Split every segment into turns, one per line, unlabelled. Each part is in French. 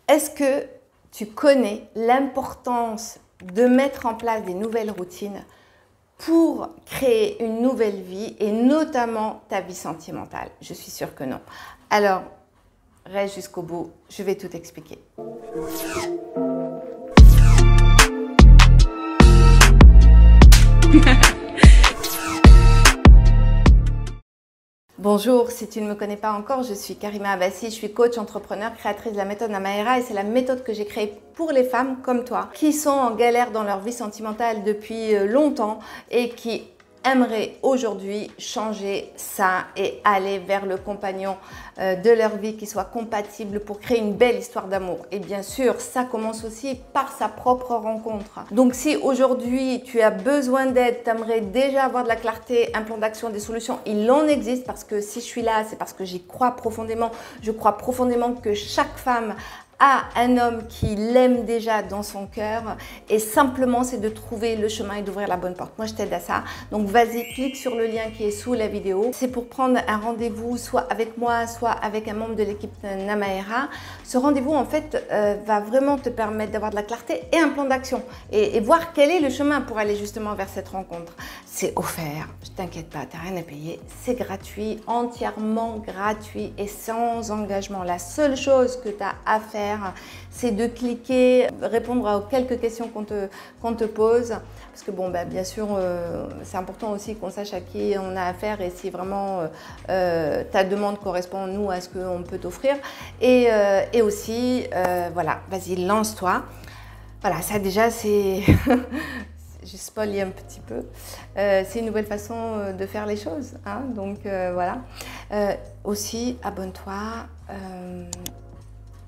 Est-ce que tu connais l'importance de mettre en place des nouvelles routines pour créer une nouvelle vie et notamment ta vie sentimentale? Je suis sûre que non. Alors, reste jusqu'au bout, je vais tout expliquer. Bonjour, si tu ne me connais pas encore, je suis Karima Abbassi, je suis coach, entrepreneur, créatrice de la méthode Namaera et c'est la méthode que j'ai créée pour les femmes comme toi qui sont en galère dans leur vie sentimentale depuis longtemps et qui aimeraient aujourd'hui changer ça et aller vers le compagnon de leur vie qui soit compatible pour créer une belle histoire d'amour. Et bien sûr, ça commence aussi par sa propre rencontre. Donc si aujourd'hui tu as besoin d'aide, tu aimerais déjà avoir de la clarté, un plan d'action, des solutions, il en existe parce que si je suis là, c'est parce que j'y crois profondément. Je crois profondément que chaque femme a un homme qui l'aime déjà dans son cœur et simplement c'est de trouver le chemin et d'ouvrir la bonne porte. Moi je t'aide à ça, donc vas-y, clique sur le lien qui est sous la vidéo. C'est pour prendre un rendez-vous soit avec moi, soit avec un membre de l'équipe Namaera. Ce rendez-vous en fait va vraiment te permettre d'avoir de la clarté et un plan d'action et voir quel est le chemin pour aller justement vers cette rencontre. C'est offert, je t'inquiète pas, tu n'as rien à payer, c'est gratuit, entièrement gratuit et sans engagement. La seule chose que tu as à faire, c'est de cliquer, répondre aux quelques questions qu'on te pose. Parce que bon, bien sûr, c'est important aussi qu'on sache à qui on a affaire et si vraiment ta demande correspond, nous, à ce qu'on peut t'offrir. Et aussi, voilà, vas-y, lance-toi. Voilà, ça déjà, c'est... J'ai spoilé un petit peu. C'est une nouvelle façon de faire les choses. Hein, donc, voilà. Aussi, abonne-toi.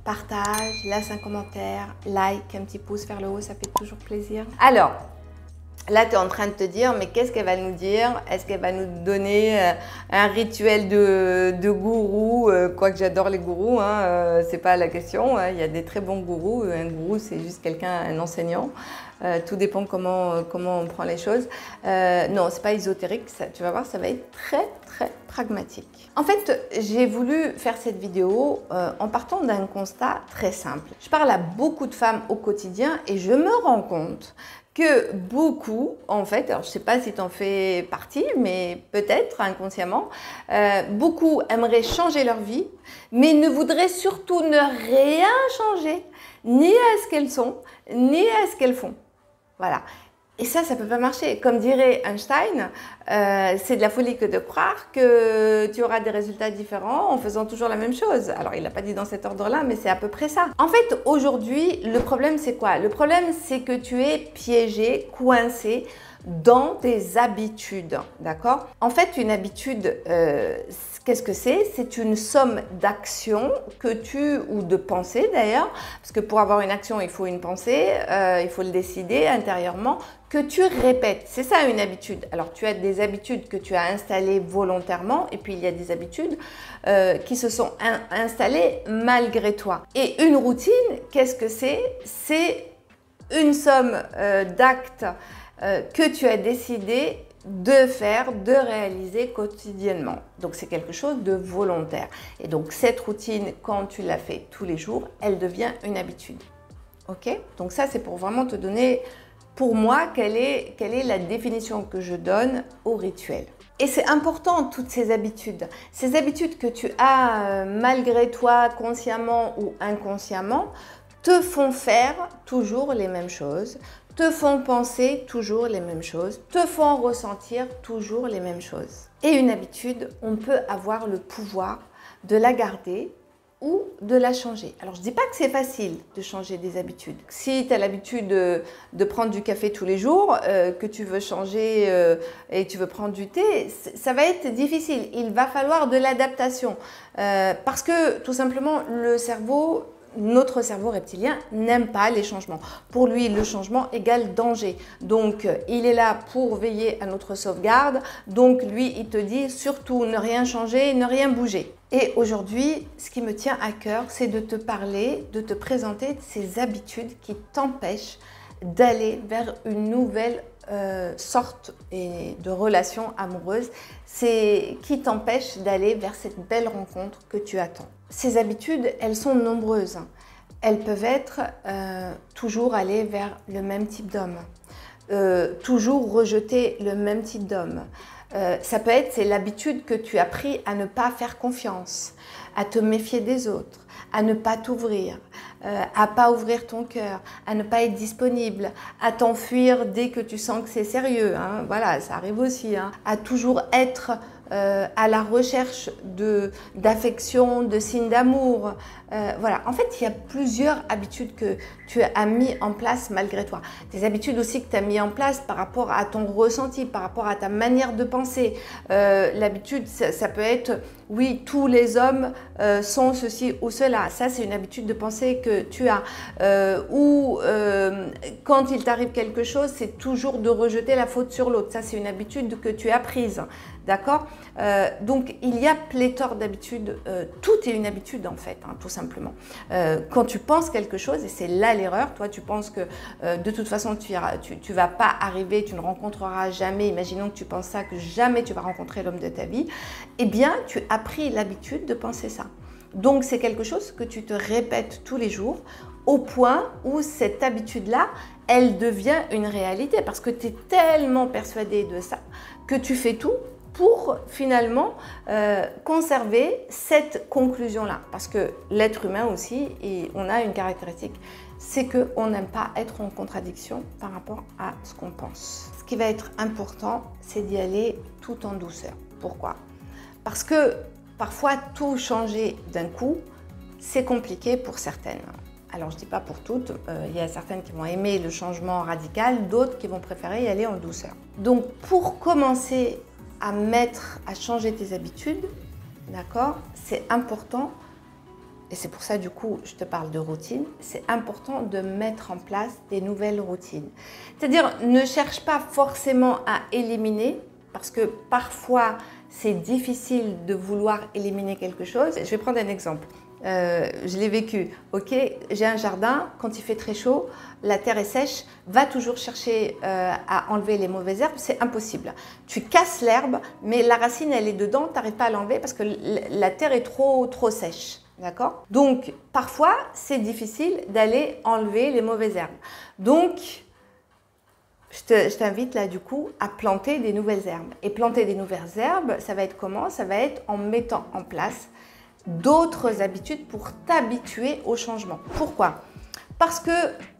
Partage, laisse un commentaire, like, un petit pouce vers le haut, ça fait toujours plaisir. Alors, là, tu es en train de te dire, mais qu'est-ce qu'elle va nous dire? Est-ce qu'elle va nous donner un rituel de gourou? Quoique j'adore les gourous, hein, c'est pas la question. Hein, il y a des très bons gourous. Un gourou, c'est juste quelqu'un, un enseignant. Tout dépend comment on prend les choses. Non, c'est pas ésotérique, ça, tu vas voir, ça va être très pragmatique. En fait, j'ai voulu faire cette vidéo en partant d'un constat très simple. Je parle à beaucoup de femmes au quotidien et je me rends compte que beaucoup, en fait, alors je ne sais pas si tu en fais partie, mais peut-être inconsciemment, beaucoup aimeraient changer leur vie, mais ne voudraient surtout ne rien changer, ni à ce qu'elles sont, ni à ce qu'elles font. Voilà. Et ça ne peut pas marcher. Comme dirait Einstein, c'est de la folie que de croire que tu auras des résultats différents en faisant toujours la même chose. Alors, il ne l'a pas dit dans cet ordre-là, mais c'est à peu près ça. En fait, aujourd'hui, le problème, c'est quoi? Le problème, c'est que tu es piégé, coincé dans tes habitudes, d'accord? En fait, une habitude, qu'est-ce que c'est? C'est une somme d'actions ou de pensées d'ailleurs, parce que pour avoir une action, il faut une pensée, il faut le décider intérieurement, que tu répètes. C'est ça une habitude. Alors, tu as des habitudes que tu as installées volontairement et puis il y a des habitudes qui se sont installées malgré toi. Et une routine, qu'est-ce que c'est? C'est une somme d'actes que tu as décidé de faire, de réaliser quotidiennement. Donc, c'est quelque chose de volontaire. Et donc, cette routine, quand tu la fais tous les jours, elle devient une habitude. OK? Donc, ça, c'est pour vraiment te donner, pour moi, quelle est la définition que je donne au rituel. Et c'est important, toutes ces habitudes que tu as malgré toi, consciemment ou inconsciemment, te font faire toujours les mêmes choses, te font penser toujours les mêmes choses, te font ressentir toujours les mêmes choses. Et une habitude, on peut avoir le pouvoir de la garder ou de la changer. Alors, je ne dis pas que c'est facile de changer des habitudes. Si tu as l'habitude de prendre du café tous les jours, que tu veux changer et tu veux prendre du thé, ça va être difficile. Il va falloir de l'adaptation parce que tout simplement, notre cerveau reptilien n'aime pas les changements. Pour lui, le changement égale danger. Donc, il est là pour veiller à notre sauvegarde. Donc, lui, il te dit surtout ne rien changer, ne rien bouger. Et aujourd'hui, ce qui me tient à cœur, c'est de te parler, de te présenter ces habitudes qui t'empêchent d'aller vers une nouvelle sorte de relation amoureuse, c'est qui t'empêche d'aller vers cette belle rencontre que tu attends. Ces habitudes, elles sont nombreuses. elles peuvent être toujours aller vers le même type d'homme, toujours rejeter le même type d'homme. Ça peut être, c'est l'habitude que tu as pris à ne pas faire confiance, à te méfier des autres, à ne pas t'ouvrir, à pas ouvrir ton cœur, à ne pas être disponible, à t'enfuir dès que tu sens que c'est sérieux, hein. Voilà, ça arrive aussi, hein. À toujours être à la recherche d'affection, de signes d'amour. Voilà, en fait, il y a plusieurs habitudes que tu as mis en place malgré toi. Des habitudes aussi que tu as mis en place par rapport à ton ressenti, par rapport à ta manière de penser. L'habitude, ça peut être, oui, tous les hommes sont ceci ou cela. Ça, c'est une habitude de pensée que tu as. Ou quand il t'arrive quelque chose, c'est toujours de rejeter la faute sur l'autre. Ça, c'est une habitude que tu as prise. D'accord? Donc, il y a pléthore d'habitudes. Tout est une habitude, en fait, hein, tout simplement. Quand tu penses quelque chose, et c'est là l'erreur, toi, tu penses que de toute façon, tu ne vas pas arriver, tu ne rencontreras jamais, imaginons que tu penses ça, que jamais tu vas rencontrer l'homme de ta vie, eh bien, tu as pris l'habitude de penser ça. Donc, c'est quelque chose que tu te répètes tous les jours, au point où cette habitude-là, elle devient une réalité, parce que tu es tellement persuadé de ça que tu fais tout pour finalement conserver cette conclusion-là. Parce que l'être humain aussi, et on a une caractéristique, c'est qu'on n'aime pas être en contradiction par rapport à ce qu'on pense. Ce qui va être important, c'est d'y aller tout en douceur. Pourquoi? Parce que parfois, tout changer d'un coup, c'est compliqué pour certaines. Alors, je ne dis pas pour toutes, il y a certaines qui vont aimer le changement radical, d'autres qui vont préférer y aller en douceur. Donc, pour commencer à changer tes habitudes, d'accord, c'est important, et c'est pour ça du coup je te parle de routine, c'est important de mettre en place des nouvelles routines. C'est-à-dire, ne cherche pas forcément à éliminer, parce que parfois c'est difficile de vouloir éliminer quelque chose. Je vais prendre un exemple. Je l'ai vécu, ok, j'ai un jardin, quand il fait très chaud, la terre est sèche, va toujours chercher à enlever les mauvaises herbes, c'est impossible. Tu casses l'herbe, mais la racine elle est dedans, tu n'arrives pas à l'enlever parce que la terre est trop sèche, d'accord? Donc parfois c'est difficile d'aller enlever les mauvaises herbes. Donc je t'invite là du coup à planter des nouvelles herbes. Et planter des nouvelles herbes, ça va être comment? Ça va être en mettant en place d'autres habitudes pour t'habituer au changement. Pourquoi? Parce que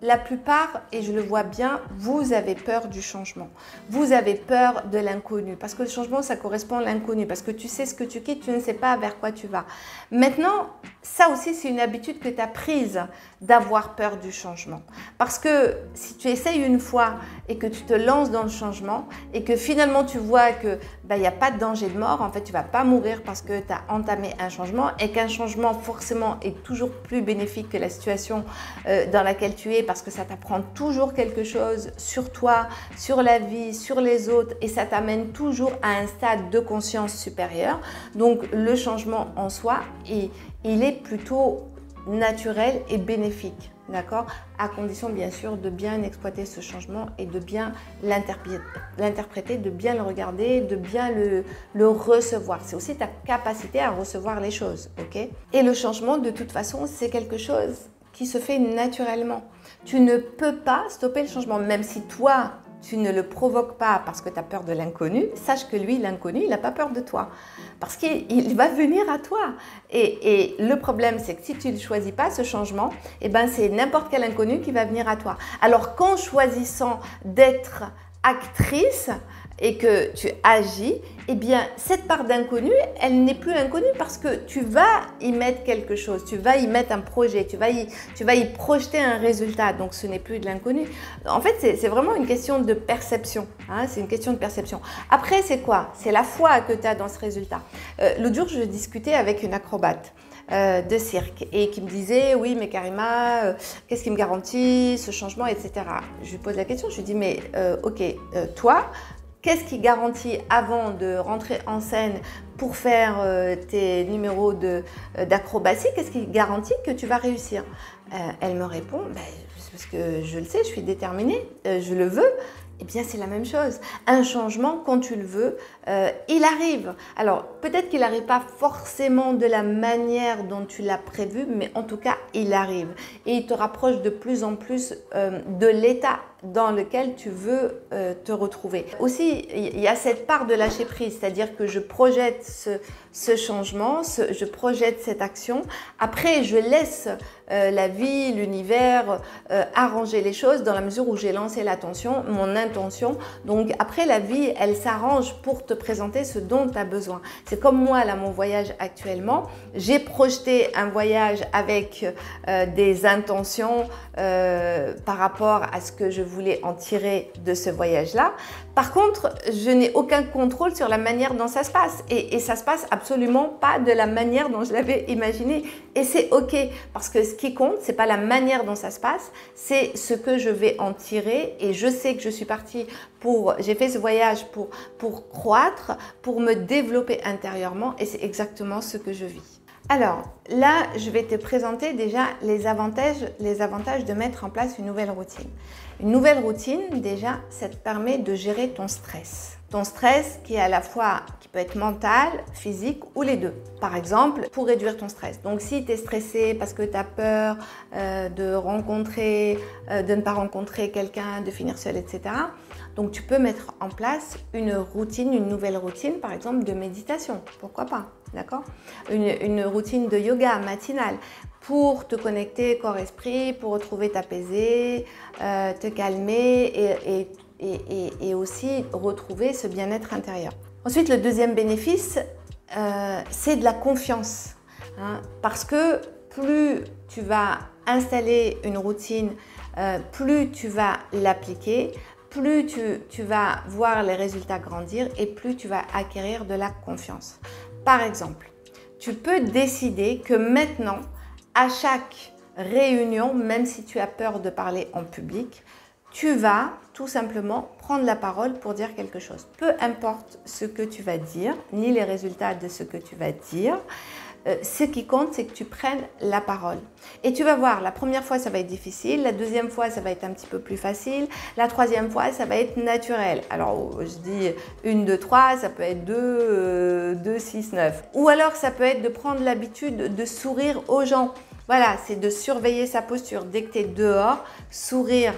la plupart, et je le vois bien, vous avez peur du changement. Vous avez peur de l'inconnu. Parce que le changement, ça correspond à l'inconnu. Parce que tu sais ce que tu quittes, tu ne sais pas vers quoi tu vas. Maintenant, ça aussi, c'est une habitude que tu as prise d'avoir peur du changement. Parce que si tu essayes une fois et que tu te lances dans le changement et que finalement tu vois que il n'y a pas de danger de mort, en fait tu ne vas pas mourir parce que tu as entamé un changement et qu'un changement forcément est toujours plus bénéfique que la situation dans laquelle tu es parce que ça t'apprend toujours quelque chose sur toi, sur la vie, sur les autres et ça t'amène toujours à un stade de conscience supérieur. Donc le changement en soi, il est plutôt naturel et bénéfique, d'accord? À condition bien sûr de bien exploiter ce changement et de bien l'interpréter, de bien le regarder, de bien le recevoir. C'est aussi ta capacité à recevoir les choses, ok? Et le changement, de toute façon, c'est quelque chose qui se fait naturellement. Tu ne peux pas stopper le changement, même si toi, tu ne le provoques pas parce que tu as peur de l'inconnu, sache que lui, l'inconnu, il n'a pas peur de toi. Parce qu'il va venir à toi. Et le problème, c'est que si tu ne choisis pas ce changement, eh ben, c'est n'importe quel inconnu qui va venir à toi. Alors qu'en choisissant d'être actrice et que tu agis, eh bien, cette part d'inconnu, elle n'est plus inconnue parce que tu vas y mettre quelque chose, tu vas y mettre un projet, tu vas y projeter un résultat. Donc, ce n'est plus de l'inconnu. En fait, c'est vraiment une question de perception. Hein, c'est une question de perception. Après, c'est quoi? C'est la foi que tu as dans ce résultat. L'autre jour, je discutais avec une acrobate de cirque et qui me disait oui mais Karima, qu'est-ce qui me garantit ce changement, etc. Je lui pose la question, je lui dis mais ok, toi, qu'est-ce qui garantit avant de rentrer en scène pour faire tes numéros d'acrobatie, qu'est-ce qui garantit que tu vas réussir? Elle me répond, parce que je le sais, je suis déterminée, je le veux. Eh bien, c'est la même chose. Un changement, quand tu le veux, il arrive. Alors, peut-être qu'il n'arrive pas forcément de la manière dont tu l'as prévu, mais en tout cas, il arrive. Et il te rapproche de plus en plus de l'état dans lequel tu veux te retrouver. Aussi, il y a cette part de lâcher prise, c'est-à-dire que je projette ce changement, je projette cette action. Après, je laisse la vie, l'univers arranger les choses dans la mesure où j'ai lancé l'attention, mon intention. Donc après, la vie, elle s'arrange pour te présenter ce dont tu as besoin. C'est comme moi, là, mon voyage actuellement. J'ai projeté un voyage avec des intentions par rapport à ce que je voulais en tirer de ce voyage-là. Par contre, je n'ai aucun contrôle sur la manière dont ça se passe. Et ça se passe absolument pas de la manière dont je l'avais imaginé. Et c'est OK, parce que ce qui compte, c'est pas la manière dont ça se passe, c'est ce que je vais en tirer. Et je sais que je suis partie j'ai fait ce voyage pour croître, pour me développer intérieurement. Et c'est exactement ce que je vis. Alors là, je vais te présenter déjà les avantages de mettre en place une nouvelle routine. Une nouvelle routine, déjà, ça te permet de gérer ton stress. Ton stress qui est à la fois, qui peut être mental, physique ou les deux. Par exemple, pour réduire ton stress. Donc si tu es stressé parce que tu as peur de ne pas rencontrer quelqu'un, de finir seul, etc. Donc tu peux mettre en place une routine, une nouvelle routine, par exemple de méditation. Pourquoi pas, d'accord? Une routine de yoga matinale pour te connecter corps-esprit, pour retrouver t'apaiser, te calmer et aussi retrouver ce bien-être intérieur. Ensuite, le deuxième bénéfice, c'est de la confiance. Hein, parce que plus tu vas installer une routine, plus tu vas l'appliquer, plus tu vas voir les résultats grandir et plus tu vas acquérir de la confiance. Par exemple, tu peux décider que maintenant, à chaque réunion, même si tu as peur de parler en public, tu vas tout simplement prendre la parole pour dire quelque chose. Peu importe ce que tu vas dire, ni les résultats de ce que tu vas dire, ce qui compte, c'est que tu prennes la parole. Et tu vas voir, la première fois, ça va être difficile, la deuxième fois, ça va être un petit peu plus facile, la troisième fois, ça va être naturel. Alors, je dis 1, 2, 3, ça peut être 2, 6, 9. Ou alors, ça peut être de prendre l'habitude de sourire aux gens. Voilà, c'est de surveiller sa posture. Dès que tu es dehors, sourire,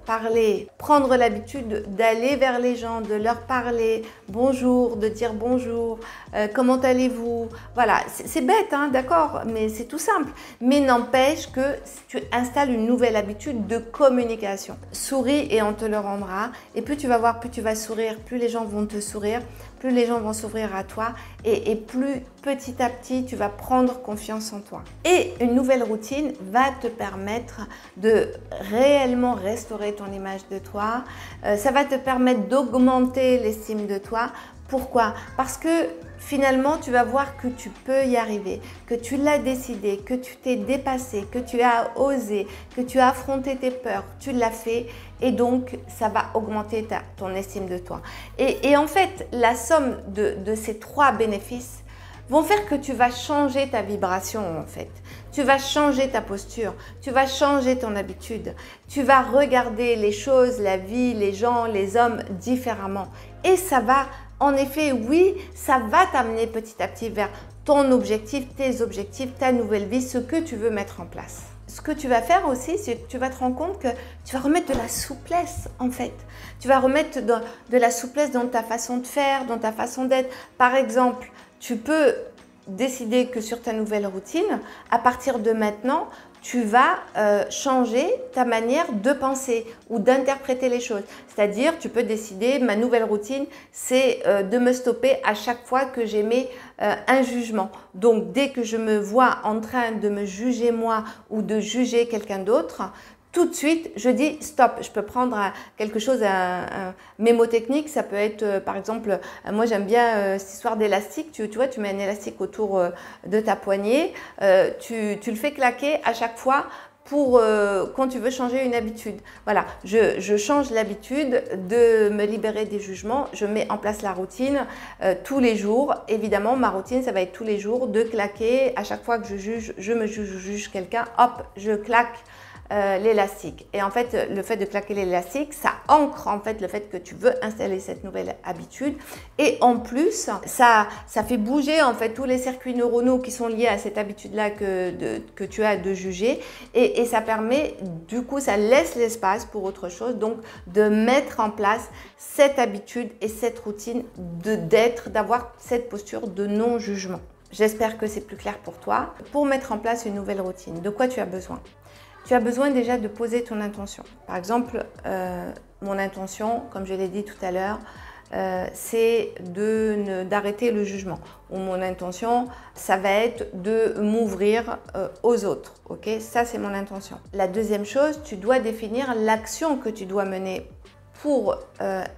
parler, prendre l'habitude d'aller vers les gens, de leur parler, bonjour, de dire bonjour, comment allez-vous? Voilà, c'est bête, hein, d'accord, mais c'est tout simple. Mais n'empêche que tu installes une nouvelle habitude de communication. Souris et on te le rendra. Et plus tu vas voir, plus tu vas sourire, plus les gens vont te sourire, plus les gens vont s'ouvrir à toi et plus petit à petit, tu vas prendre confiance en toi. Et une nouvelle routine va te permettre de réellement restaurer ton image de toi. Ça va te permettre d'augmenter l'estime de toi. Pourquoi? Parce que finalement, tu vas voir que tu peux y arriver, que tu l'as décidé, que tu t'es dépassé, que tu as osé, que tu as affronté tes peurs, tu l'as fait et donc ça va augmenter ton estime de toi. Et en fait, la somme de ces trois bénéfices vont faire que tu vas changer ta vibration en fait. Tu vas changer ta posture, tu vas changer ton habitude, tu vas regarder les choses, la vie, les gens, les hommes différemment. Et ça va, en effet, oui, ça va t'amener petit à petit vers ton objectif, tes objectifs, ta nouvelle vie, ce que tu veux mettre en place. Ce que tu vas faire aussi, c'est que tu vas te rendre compte que tu vas remettre de la souplesse en fait. Tu vas remettre de la souplesse dans ta façon de faire, dans ta façon d'être. Par exemple, tu peux décider que sur ta nouvelle routine, à partir de maintenant, tu vas changer ta manière de penser ou d'interpréter les choses. C'est-à-dire, tu peux décider, ma nouvelle routine, c'est de me stopper à chaque fois que j'émets un jugement. Donc, dès que je me vois en train de me juger moi ou de juger quelqu'un d'autre, tout de suite, je dis stop. Je peux prendre quelque chose, un mémotechnique. Ça peut être, par exemple, moi j'aime bien cette histoire d'élastique. Tu vois, tu mets un élastique autour de ta poignée. Tu le fais claquer à chaque fois pour quand tu veux changer une habitude. Voilà, je change l'habitude de me libérer des jugements. Je mets en place la routine tous les jours. Évidemment, ma routine, ça va être tous les jours de claquer. À chaque fois que je me juge quelqu'un, hop, je claque l'élastique. Et en fait, le fait de claquer l'élastique, ça ancre en fait le fait que tu veux installer cette nouvelle habitude. Et en plus, ça fait bouger en fait tous les circuits neuronaux qui sont liés à cette habitude-là que tu as de juger. Et ça permet, du coup, ça laisse l'espace pour autre chose. Donc, de mettre en place cette habitude et cette routine d'avoir cette posture de non-jugement. J'espère que c'est plus clair pour toi. Pour mettre en place une nouvelle routine, de quoi tu as besoin? Tu as besoin déjà de poser ton intention. Par exemple, mon intention, comme je l'ai dit tout à l'heure, c'est d'arrêter le jugement. Ou mon intention, ça va être de m'ouvrir aux autres. Ok, ça, c'est mon intention. La deuxième chose, tu dois définir l'action que tu dois mener pour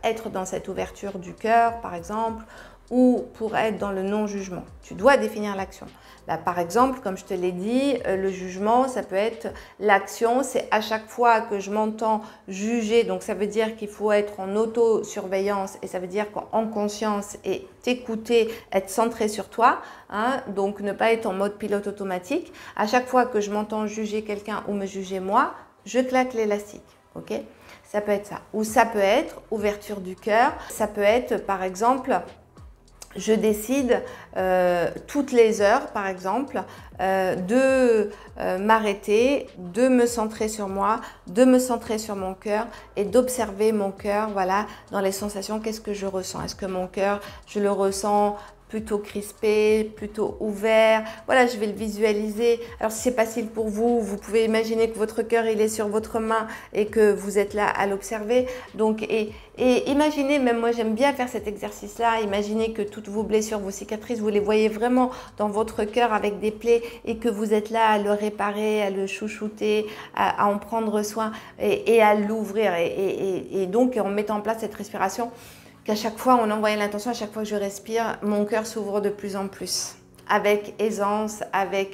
être dans cette ouverture du cœur, par exemple, ou pour être dans le non-jugement. Tu dois définir l'action. Là, par exemple, comme je te l'ai dit, le jugement, ça peut être l'action, c'est à chaque fois que je m'entends juger, donc ça veut dire qu'il faut être en auto-surveillance et ça veut dire qu'en conscience et t'écouter, être centré sur toi, hein, donc ne pas être en mode pilote automatique. À chaque fois que je m'entends juger quelqu'un ou me juger moi, je claque l'élastique, ok? Ça peut être ça. Ou ça peut être ouverture du cœur, ça peut être par exemple, je décide toutes les heures, par exemple, de m'arrêter, de me centrer sur moi, de me centrer sur mon cœur et d'observer mon cœur, voilà, dans les sensations, qu'est-ce que je ressens? Est-ce que mon cœur, je le ressens plutôt crispé, plutôt ouvert? Voilà, je vais le visualiser. Alors, si c'est facile pour vous, vous pouvez imaginer que votre cœur, il est sur votre main et que vous êtes là à l'observer. Donc, et imaginez, même moi, j'aime bien faire cet exercice-là. Imaginez que toutes vos blessures, vos cicatrices, vous les voyez vraiment dans votre cœur avec des plaies et que vous êtes là à le réparer, à le chouchouter, à en prendre soin et à l'ouvrir. Et donc, en mettant en place cette respiration, qu'à chaque fois, en envoyant l'intention, à chaque fois que je respire, mon cœur s'ouvre de plus en plus. Avec aisance,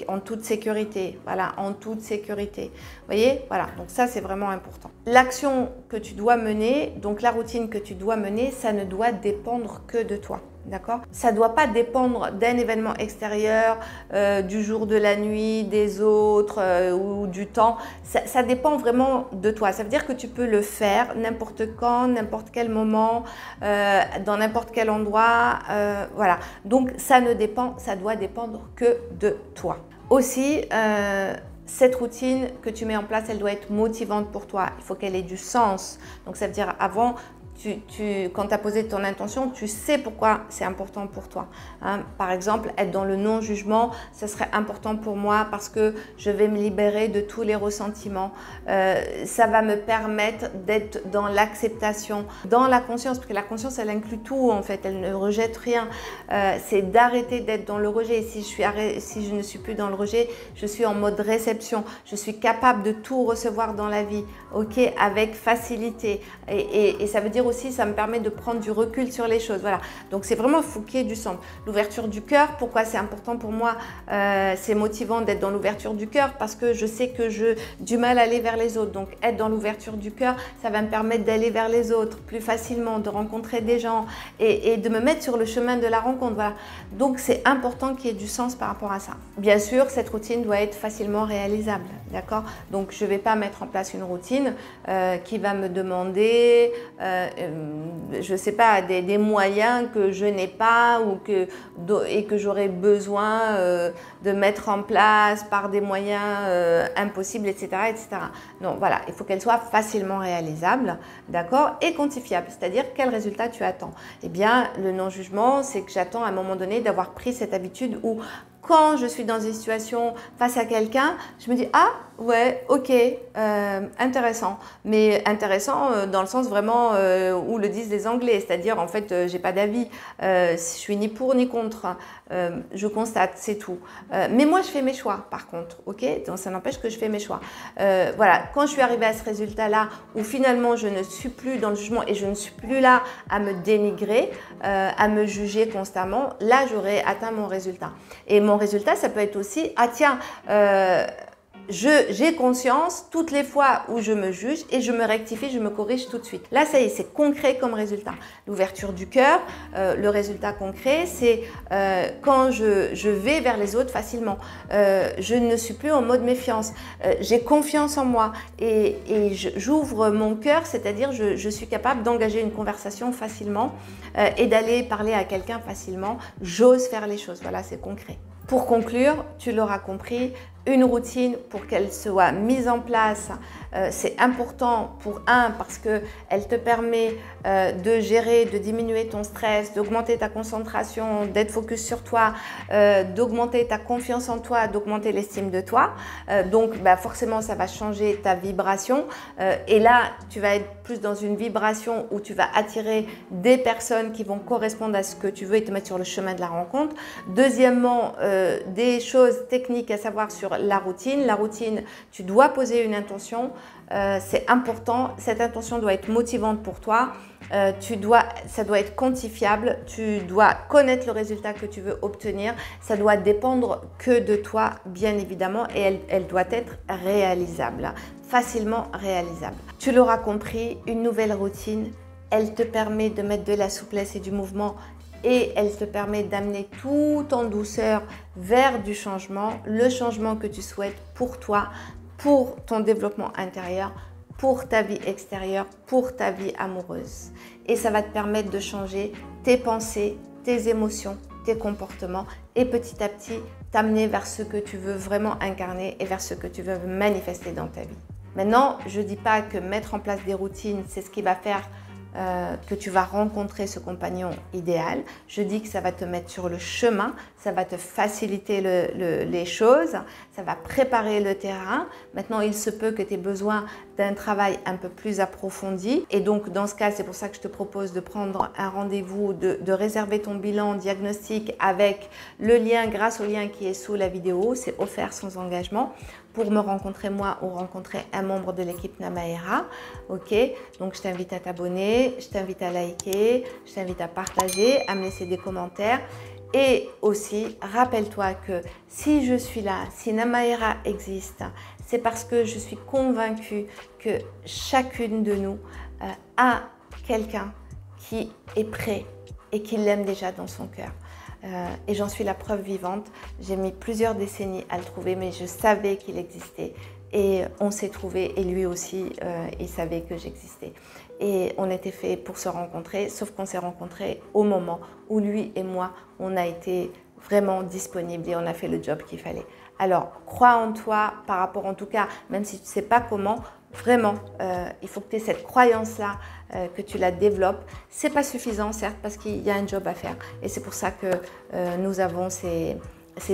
en toute sécurité. Voilà, en toute sécurité. Vous voyez? Voilà, donc ça, c'est vraiment important. L'action que tu dois mener, donc la routine que tu dois mener, ça ne doit dépendre que de toi. D'accord? Ça ne doit pas dépendre d'un événement extérieur, du jour, de la nuit, des autres ou du temps. Ça dépend vraiment de toi. Ça veut dire que tu peux le faire n'importe quand, n'importe quel moment, dans n'importe quel endroit. Voilà. Donc, ça doit dépendre que de toi. Aussi, cette routine que tu mets en place, elle doit être motivante pour toi. Il faut qu'elle ait du sens. Donc, ça veut dire avant, quand tu as posé ton intention, tu sais pourquoi c'est important pour toi. Hein. Par exemple, être dans le non-jugement, ça serait important pour moi parce que je vais me libérer de tous les ressentiments. Ça va me permettre d'être dans l'acceptation, dans la conscience, parce que la conscience, elle inclut tout en fait, elle ne rejette rien. C'est d'arrêter d'être dans le rejet. Si je ne suis plus dans le rejet, je suis en mode réception. Je suis capable de tout recevoir dans la vie, ok, avec facilité. Et ça veut dire aussi, ça me permet de prendre du recul sur les choses. Voilà. Donc, c'est vraiment, il faut qu'il y ait du centre. L'ouverture du cœur, pourquoi c'est important pour moi? C'est motivant d'être dans l'ouverture du cœur parce que je sais que j'ai du mal à aller vers les autres. Donc, être dans l'ouverture du cœur, ça va me permettre d'aller vers les autres plus facilement, de rencontrer des gens et de me mettre sur le chemin de la rencontre. Voilà. Donc, c'est important qu'il y ait du sens par rapport à ça. Bien sûr, cette routine doit être facilement réalisable. D'accord? Donc, je ne vais pas mettre en place une routine qui va me demander je ne sais pas, des moyens que je n'ai pas et que j'aurais besoin de mettre en place par des moyens impossibles, etc., etc. Non, voilà, il faut qu'elle soit facilement réalisable, d'accord, et quantifiable, c'est-à-dire quel résultat tu attends. Eh bien, le non-jugement, c'est que j'attends à un moment donné d'avoir pris cette habitude où quand je suis dans une situation face à quelqu'un, je me dis « Ah, ouais, ok, intéressant ». Mais intéressant dans le sens vraiment où le disent les Anglais, c'est-à-dire en fait, j'ai pas d'avis, je suis ni pour ni contre, je constate, c'est tout. Mais moi, je fais mes choix par contre, ok? Donc ça n'empêche que je fais mes choix. Voilà, quand je suis arrivée à ce résultat-là, où finalement je ne suis plus dans le jugement et je ne suis plus là à me dénigrer, à me juger constamment, là j'aurais atteint mon résultat. Et mon résultat, ça peut être aussi, ah tiens, j'ai conscience toutes les fois où je me juge et je me rectifie, je me corrige tout de suite. Là, ça y est, c'est concret comme résultat. L'ouverture du cœur, le résultat concret, c'est quand je vais vers les autres facilement. Je ne suis plus en mode méfiance. J'ai confiance en moi et j'ouvre mon cœur, c'est-à-dire je suis capable d'engager une conversation facilement et d'aller parler à quelqu'un facilement. J'ose faire les choses. Voilà, c'est concret. Pour conclure, tu l'auras compris, une routine pour qu'elle soit mise en place, c'est important parce qu'elle te permet de gérer, de diminuer ton stress, d'augmenter ta concentration, d'être focus sur toi, d'augmenter ta confiance en toi, d'augmenter l'estime de toi. Donc forcément, ça va changer ta vibration et là, tu vas être plus dans une vibration où tu vas attirer des personnes qui vont correspondre à ce que tu veux et te mettre sur le chemin de la rencontre. Deuxièmement, des choses techniques à savoir sur la routine. La routine, tu dois poser une intention, c'est important. Cette intention doit être motivante pour toi. Ça doit être quantifiable. Tu dois connaître le résultat que tu veux obtenir. Ça doit dépendre que de toi, bien évidemment, et elle doit être réalisable, facilement réalisable. Tu l'auras compris, une nouvelle routine, elle te permet de mettre de la souplesse et du mouvement et elle te permet d'amener tout en douceur vers du changement, le changement que tu souhaites pour toi, pour ton développement intérieur, pour ta vie extérieure, pour ta vie amoureuse. Et ça va te permettre de changer tes pensées, tes émotions, tes comportements et petit à petit t'amener vers ce que tu veux vraiment incarner et vers ce que tu veux manifester dans ta vie. Maintenant, je ne dis pas que mettre en place des routines, c'est ce qui va faire que tu vas rencontrer ce compagnon idéal. Je dis que ça va te mettre sur le chemin, ça va te faciliter les choses, ça va préparer le terrain. Maintenant, il se peut que tu aies besoin d'un travail un peu plus approfondi. Et donc, dans ce cas, c'est pour ça que je te propose de prendre un rendez-vous, de réserver ton bilan diagnostic avec le lien, grâce au lien qui est sous la vidéo. C'est offert sans engagement pour me rencontrer moi ou rencontrer un membre de l'équipe Namaera. Ok, donc je t'invite à t'abonner, je t'invite à liker, je t'invite à partager, à me laisser des commentaires. Et aussi, rappelle-toi que si je suis là, si Namaera existe, c'est parce que je suis convaincue que chacune de nous a quelqu'un qui est prêt et qui l'aime déjà dans son cœur. Et j'en suis la preuve vivante. J'ai mis plusieurs décennies à le trouver, mais je savais qu'il existait. Et on s'est trouvé, et lui aussi, il savait que j'existais. Et on était fait pour se rencontrer, sauf qu'on s'est rencontrés au moment où lui et moi, on a été vraiment disponibles et on a fait le job qu'il fallait. Alors, crois en toi par rapport, en tout cas, même si tu ne sais pas comment, vraiment, il faut que tu aies cette croyance-là, que tu la développes. Ce n'est pas suffisant, certes, parce qu'il y a un job à faire. Et c'est pour ça que nous avons ces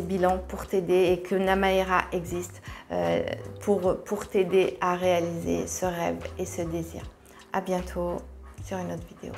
bilans pour t'aider et que Namaera existe pour t'aider à réaliser ce rêve et ce désir. À bientôt sur une autre vidéo.